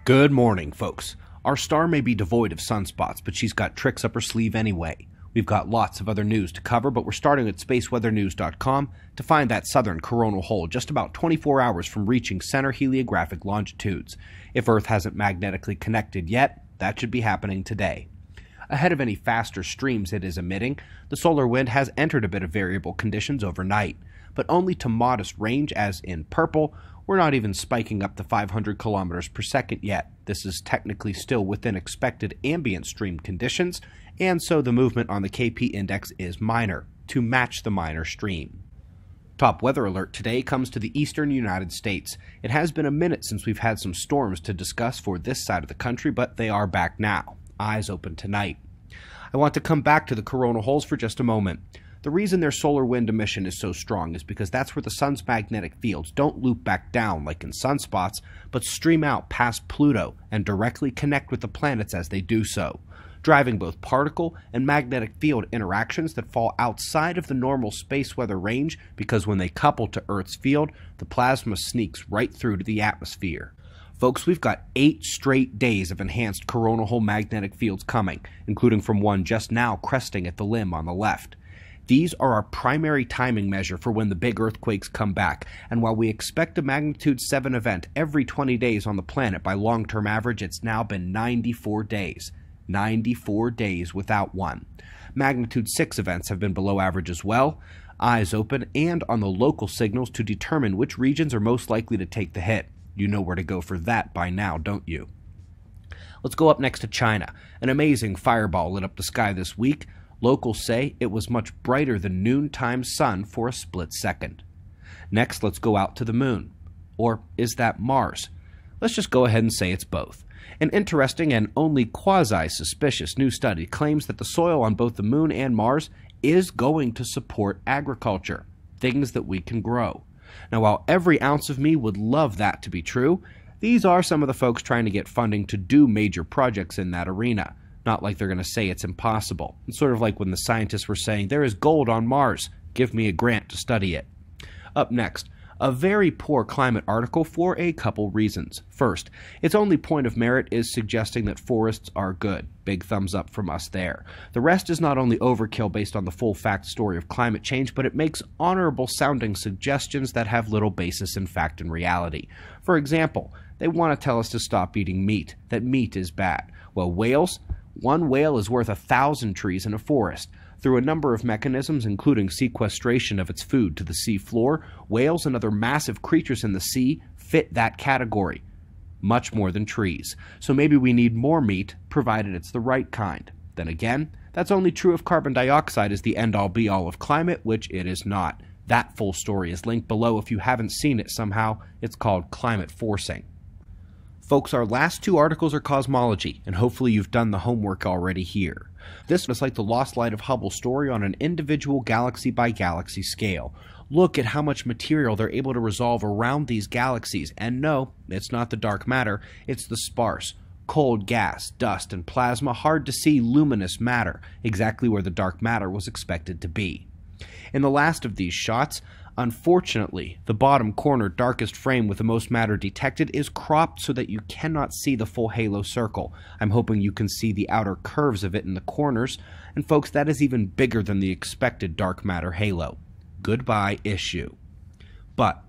Good morning, folks. Our star may be devoid of sunspots, but she's got tricks up her sleeve anyway. We've got lots of other news to cover, but we're starting at spaceweathernews.com to find that southern coronal hole just about 24 hours from reaching center heliographic longitudes. If Earth hasn't magnetically connected yet, that should be happening today. Ahead of any faster streams it is emitting, the solar wind has entered a bit of variable conditions overnight, but only to modest range, as in purple. We're not even spiking up to 500 kilometers per second yet. This is technically still within expected ambient stream conditions, and so the movement on the KP index is minor, to match the minor stream. Top weather alert today comes to the eastern United States. It has been a minute since we've had some storms to discuss for this side of the country, but they are back now. Eyes open tonight. I want to come back to the coronal holes for just a moment. The reason their solar wind emission is so strong is because that's where the sun's magnetic fields don't loop back down like in sunspots, but stream out past Pluto and directly connect with the planets as they do so, driving both particle and magnetic field interactions that fall outside of the normal space weather range, because when they couple to Earth's field, the plasma sneaks right through to the atmosphere. Folks, we've got 8 straight days of enhanced coronal hole magnetic fields coming, including from one just now cresting at the limb on the left. These are our primary timing measure for when the big earthquakes come back, and while we expect a magnitude 7 event every 20 days on the planet by long-term average, it's now been 94 days. 94 days without one. Magnitude 6 events have been below average as well. Eyes open and on the local signals to determine which regions are most likely to take the hit. You know where to go for that by now, don't you? Let's go up next to China. An amazing fireball lit up the sky this week. Locals say it was much brighter than noontime sun for a split second. Next, let's go out to the moon. Or is that Mars? Let's just go ahead and say it's both. An interesting and only quasi-suspicious new study claims that the soil on both the moon and Mars is going to support agriculture, things that we can grow. Now, while every ounce of me would love that to be true, these are some of the folks trying to get funding to do major projects in that arena. Not like they're going to say it's impossible. It's sort of like when the scientists were saying, there is gold on Mars, give me a grant to study it. Up next, a very poor climate article for a couple reasons. First, its only point of merit is suggesting that forests are good. Big thumbs up from us there. The rest is not only overkill based on the full fact story of climate change, but it makes honorable sounding suggestions that have little basis in fact and reality. For example, they want to tell us to stop eating meat, that meat is bad. Well, whales? One whale is worth 1,000 trees in a forest. Through a number of mechanisms, including sequestration of its food to the sea floor, whales and other massive creatures in the sea fit that category. Much more than trees. So maybe we need more meat, provided it's the right kind. Then again, that's only true if carbon dioxide is the end-all be-all of climate, which it is not. That full story is linked below if you haven't seen it somehow. It's called Climate Forcing. Folks, our last 2 articles are cosmology, and hopefully you've done the homework already here. This is like the lost light of Hubble story on an individual galaxy-by-galaxy scale. Look at how much material they're able to resolve around these galaxies, and no, it's not the dark matter, it's the sparse, cold gas, dust, and plasma, hard-to-see luminous matter, exactly where the dark matter was expected to be. In the last of these shots, unfortunately, the bottom corner darkest frame with the most matter detected is cropped so that you cannot see the full halo circle. I'm hoping you can see the outer curves of it in the corners, and folks, that is even bigger than the expected dark matter halo. Goodbye, issue. But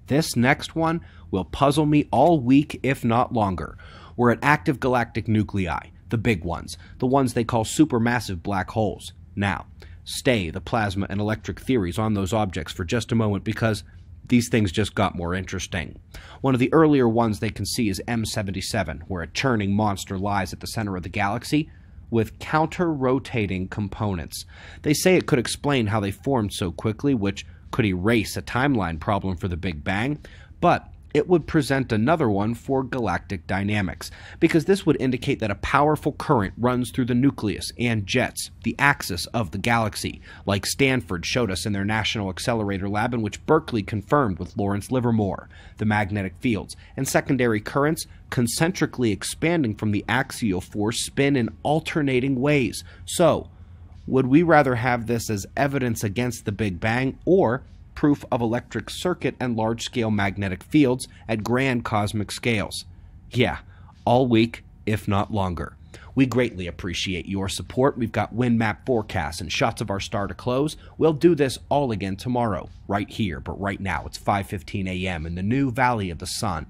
this next one will puzzle me all week, if not longer. We're at active galactic nuclei, the big ones, the ones they call supermassive black holes. Now, stay the plasma and electric theories on those objects for just a moment, because these things just got more interesting. One of the earlier ones they can see is M77, where a churning monster lies at the center of the galaxy with counter-rotating components. They say it could explain how they formed so quickly, which could erase a timeline problem for the Big Bang, but it would present another one for galactic dynamics, because this would indicate that a powerful current runs through the nucleus and jets, the axis of the galaxy, like Stanford showed us in their National Accelerator Lab, and which Berkeley confirmed with Lawrence Livermore. The magnetic fields and secondary currents, concentrically expanding from the axial force, spin in alternating ways. So, would we rather have this as evidence against the Big Bang, or proof of electric circuit and large-scale magnetic fields at grand cosmic scales? Yeah, all week, if not longer. We greatly appreciate your support. We've got wind map forecasts and shots of our star to close. We'll do this all again tomorrow, right here, but right now it's 5:15 a.m. in the new Valley of the Sun.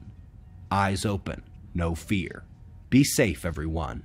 Eyes open, no fear. Be safe, everyone.